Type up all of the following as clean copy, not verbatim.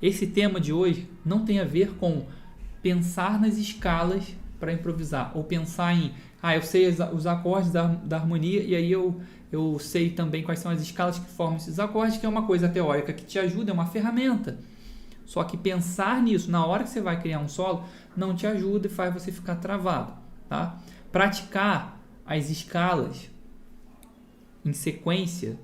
Esse tema de hoje não tem a ver com pensar nas escalas para improvisar, ou pensar em, eu sei os acordes da harmonia e aí eu sei também quais são as escalas que formam esses acordes, que é uma coisa teórica que te ajuda, é uma ferramenta. Só que pensar nisso na hora que você vai criar um solo não te ajuda e faz você ficar travado, tá? Praticar as escalas em sequência,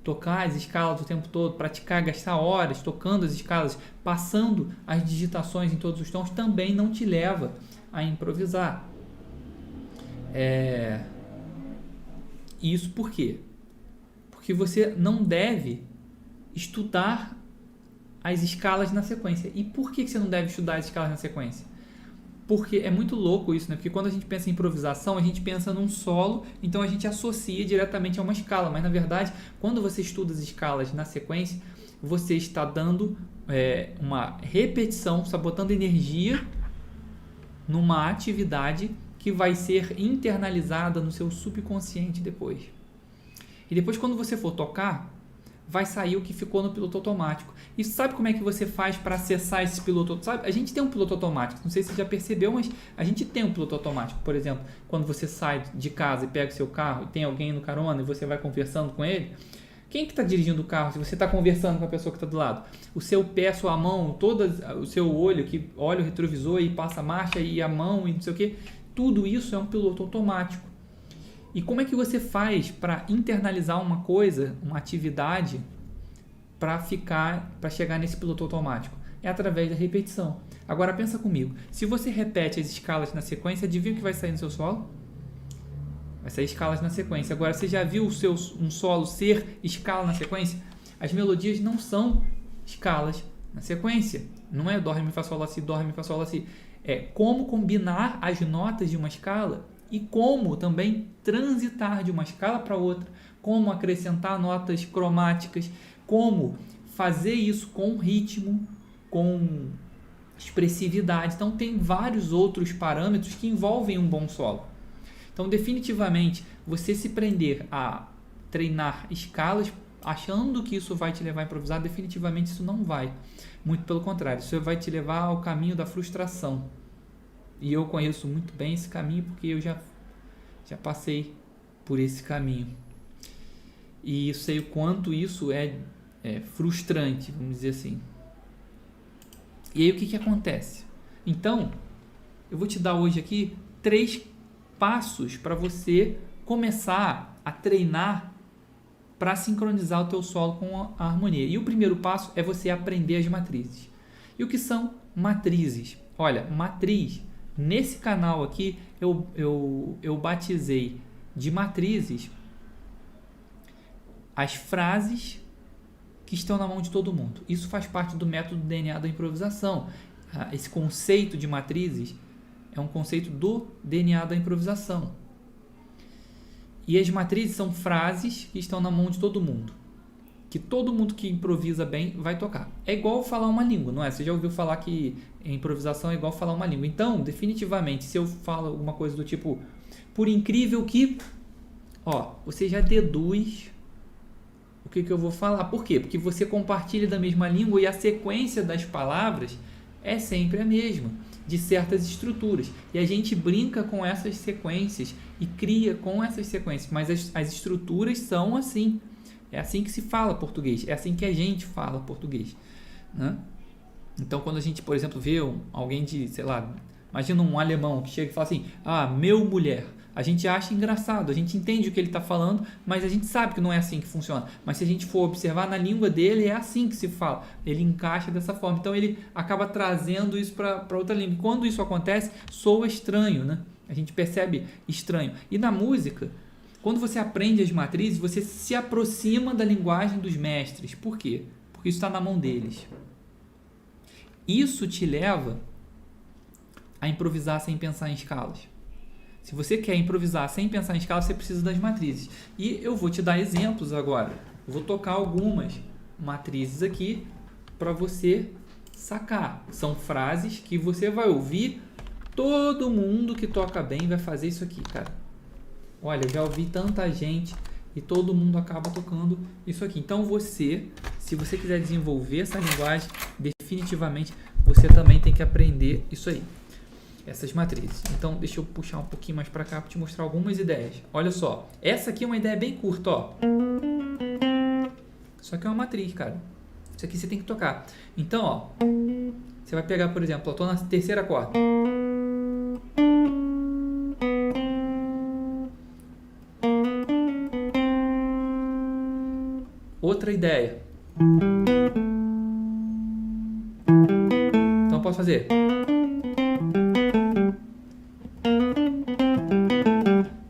tocar as escalas o tempo todo, praticar, gastar horas tocando as escalas, passando as digitações em todos os tons, também não te leva a improvisar. Isso por quê? Porque você não deve estudar as escalas na sequência. E por que você não deve estudar as escalas na sequência? Porque é muito louco isso, né? Porque quando a gente pensa em improvisação, a gente pensa num solo, então a gente associa diretamente a uma escala. Mas, na verdade, quando você estuda as escalas na sequência, você está dando uma repetição, está botando energia numa atividade que vai ser internalizada no seu subconsciente depois. E depois, quando você for tocar, vai sair o que ficou no piloto automático. E sabe como é que você faz para acessar esse piloto automático? A gente tem um piloto automático, não sei se você já percebeu, mas a gente tem um piloto automático. Por exemplo, quando você sai de casa e pega o seu carro e tem alguém no carona e você vai conversando com ele, quem que está dirigindo o carro se você está conversando com a pessoa que está do lado? O seu pé, a sua mão, o seu olho que olha o retrovisor e passa a marcha e a mão e não sei o que, tudo isso é um piloto automático. E como é que você faz para internalizar uma coisa, uma atividade, para chegar nesse piloto automático? É através da repetição. Agora pensa comigo, se você repete as escalas na sequência, adivinha o que vai sair no seu solo? Vai sair escalas na sequência. Agora, você já viu um solo ser escala na sequência? As melodias não são escalas na sequência. Não é dó, ré, mi, fá, sol, lá, si, dó, ré, mi, fá, sol, lá, si. É como combinar as notas de uma escala e como também transitar de uma escala para outra, como acrescentar notas cromáticas, como fazer isso com ritmo, com expressividade. Então, tem vários outros parâmetros que envolvem um bom solo. Então, definitivamente, você se prender a treinar escalas achando que isso vai te levar a improvisar, definitivamente isso não vai. Muito pelo contrário, isso vai te levar ao caminho da frustração. E eu conheço muito bem esse caminho porque eu já passei por esse caminho. E eu sei o quanto isso é frustrante, vamos dizer assim. E aí o que acontece? Então, eu vou te dar hoje aqui 3 passos para você começar a treinar para sincronizar o teu solo com a harmonia. E o primeiro passo é você aprender as matrizes. E o que são matrizes? Olha, matriz, nesse canal aqui eu batizei de matrizes as frases que estão na mão de todo mundo. Isso faz parte do método DNA da improvisação. Esse conceito de matrizes é um conceito do DNA da improvisação. E as matrizes são frases que estão na mão de todo mundo. Que todo mundo que improvisa bem vai tocar. É igual falar uma língua, não é? Você já ouviu falar que improvisação é igual falar uma língua. Então, definitivamente, se eu falo alguma coisa do tipo, por incrível que... você já deduz o que eu vou falar. Por quê? Porque você compartilha da mesma língua e a sequência das palavras é sempre a mesma, de certas estruturas. E a gente brinca com essas sequências e cria com essas sequências, mas as estruturas são assim. É assim que se fala português, é assim que a gente fala português, né? Então, quando a gente, por exemplo, vê alguém de, sei lá, imagina um alemão que chega e fala assim, meu mulher, a gente acha engraçado, a gente entende o que ele está falando, mas a gente sabe que não é assim que funciona. Mas se a gente for observar na língua dele, é assim que se fala, ele encaixa dessa forma. Então, ele acaba trazendo isso para outra língua. E quando isso acontece, soa estranho, né? A gente percebe estranho. E na música, quando você aprende as matrizes, você se aproxima da linguagem dos mestres. Por quê? Porque isso está na mão deles. Isso te leva a improvisar sem pensar em escalas. Se você quer improvisar sem pensar em escalas, você precisa das matrizes. E eu vou te dar exemplos agora. Eu vou tocar algumas matrizes aqui para você sacar. São frases que você vai ouvir. Todo mundo que toca bem vai fazer isso aqui, cara. Olha, eu já ouvi tanta gente e todo mundo acaba tocando isso aqui. Então se você quiser desenvolver essa linguagem, definitivamente você também tem que aprender isso aí, essas matrizes. Então deixa eu puxar um pouquinho mais para cá para te mostrar algumas ideias. Olha só, essa aqui é uma ideia bem curta, ó. Só que é uma matriz, cara. Isso aqui você tem que tocar. Então, ó, você vai pegar, por exemplo, eu tô na terceira corda. Outra ideia. Então eu posso fazer.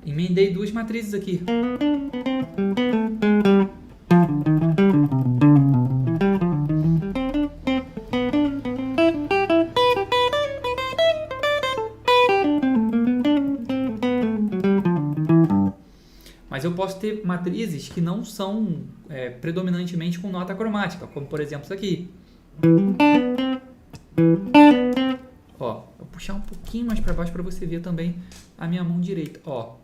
Emendei duas matrizes aqui. Mas eu posso ter matrizes que não são predominantemente com nota cromática, como por exemplo isso aqui. Ó, vou puxar um pouquinho mais para baixo para você ver também a minha mão direita. Ó,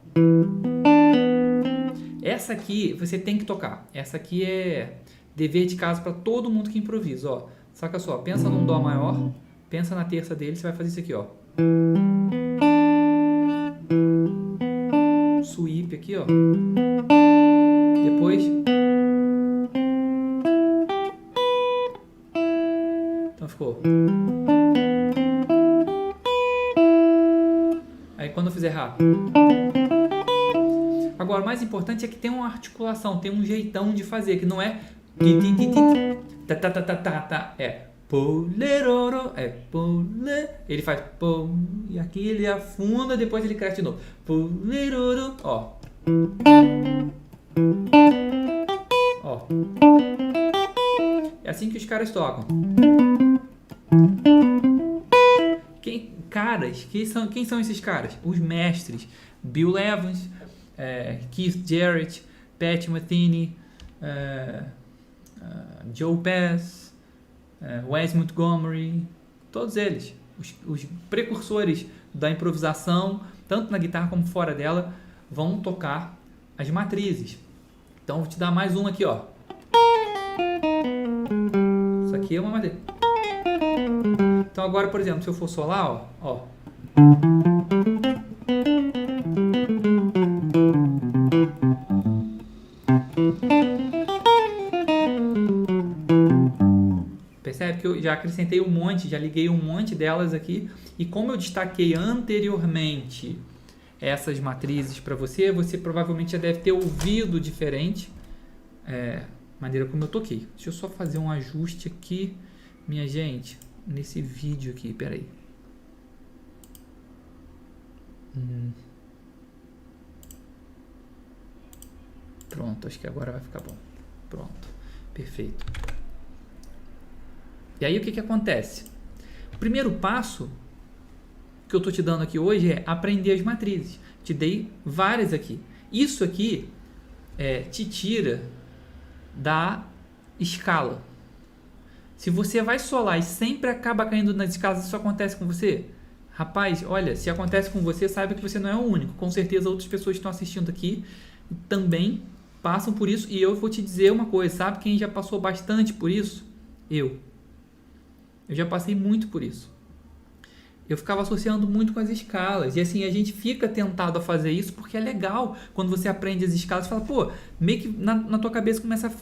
essa aqui você tem que tocar. Essa aqui é dever de casa para todo mundo que improvisa. Ó, saca só, pensa num dó maior, pensa na terça dele, você vai fazer isso aqui, ó. Sweep aqui, ó. Depois então ficou. Aí quando eu fizer rápido. Agora o mais importante é que tem uma articulação, tem um jeitão de fazer, que não é é poleroro, ele faz pol, e aqui ele afunda, depois ele cresce de novo. Poleroro, ó. Ó. É assim que os caras tocam. Quem são esses caras? Os mestres. Bill Evans, Keith Jarrett, Pat Metheny, Joe Pass, Wes Montgomery, todos eles, os precursores da improvisação, tanto na guitarra como fora dela, vão tocar as matrizes. Então vou te dar mais uma aqui, ó. Isso aqui é uma matriz. Então agora, por exemplo, se eu for solar, ó. Percebe que eu já acrescentei um monte, já liguei um monte delas aqui. E como eu destaquei anteriormente essas matrizes para você, você provavelmente já deve ter ouvido diferente maneira como eu toquei. Deixa eu só fazer um ajuste aqui, minha gente, nesse vídeo aqui, peraí. Pronto, acho que agora vai ficar bom. Pronto, perfeito. E aí o que acontece? O primeiro passo que eu estou te dando aqui hoje é aprender as matrizes. Te dei várias aqui. Isso aqui te tira da escala. Se você vai solar e sempre acaba caindo nas escalas, isso acontece com você? Rapaz, olha, se acontece com você, saiba que você não é o único. Com certeza outras pessoas que estão assistindo aqui também passam por isso. E eu vou te dizer uma coisa, sabe quem já passou bastante por isso? Eu já passei muito por isso. Eu ficava associando muito com as escalas. E assim, a gente fica tentado a fazer isso porque é legal. Quando você aprende as escalas, você fala, pô, meio que na tua cabeça começa a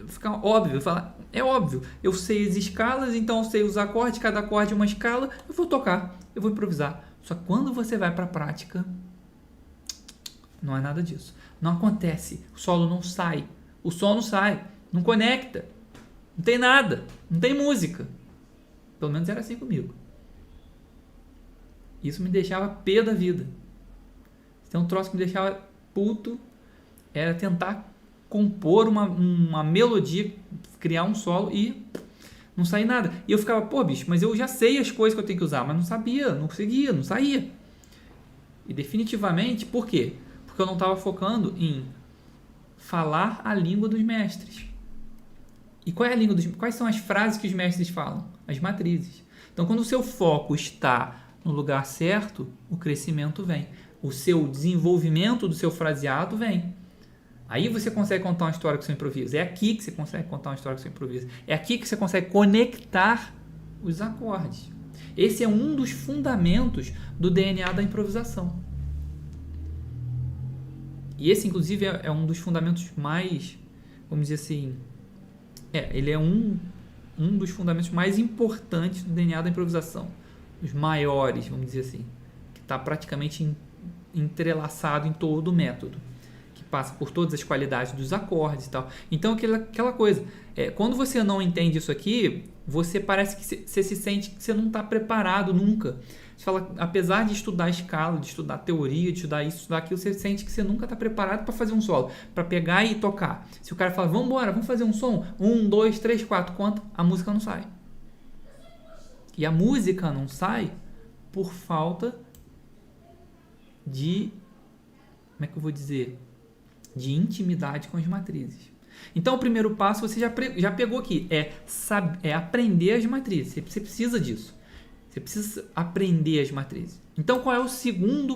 ficar óbvio. Fala, é óbvio, eu sei as escalas, então eu sei os acordes, cada acorde é uma escala, eu vou tocar, eu vou improvisar. Só que quando você vai para a prática, não é nada disso. Não acontece, o solo não sai, o som não sai, não conecta, não tem nada, não tem música. Pelo menos era assim comigo. Isso me deixava pé da vida. Então, um troço que me deixava puto era tentar compor uma melodia, criar um solo e não sair nada. E eu ficava, pô, bicho, mas eu já sei as coisas que eu tenho que usar, mas não sabia, não conseguia, não saía. E definitivamente, por quê? Porque eu não estava focando em falar a língua dos mestres. E qual é a língua quais são as frases que os mestres falam? As matrizes. Então, quando o seu foco está no lugar certo, o crescimento vem. O seu desenvolvimento do seu fraseado vem. Aí você consegue contar uma história com o seu improviso. É aqui que você consegue contar uma história com o seu improviso. É aqui que você consegue conectar os acordes. Esse é um dos fundamentos do DNA da improvisação. E esse, inclusive, é um dos fundamentos mais, vamos dizer assim, ele é um dos fundamentos mais importantes do DNA da improvisação. Os maiores, vamos dizer assim, que está praticamente entrelaçado em todo o método, que passa por todas as qualidades dos acordes e tal. Então, aquela coisa, quando você não entende isso aqui, você parece que você se sente que você não está preparado nunca. Você fala, apesar de estudar escala, de estudar teoria, de estudar isso, estudar aquilo, você sente que você nunca está preparado para fazer um solo, para pegar e tocar. Se o cara fala, vamos embora, vamos fazer um som, 1, 2, 3, 4, conta, a música não sai. E a música não sai por falta de, como é que eu vou dizer, de intimidade com as matrizes. Então, o primeiro passo você já pegou aqui, é aprender as matrizes. Você precisa disso. Você precisa aprender as matrizes. Então, qual é o segundo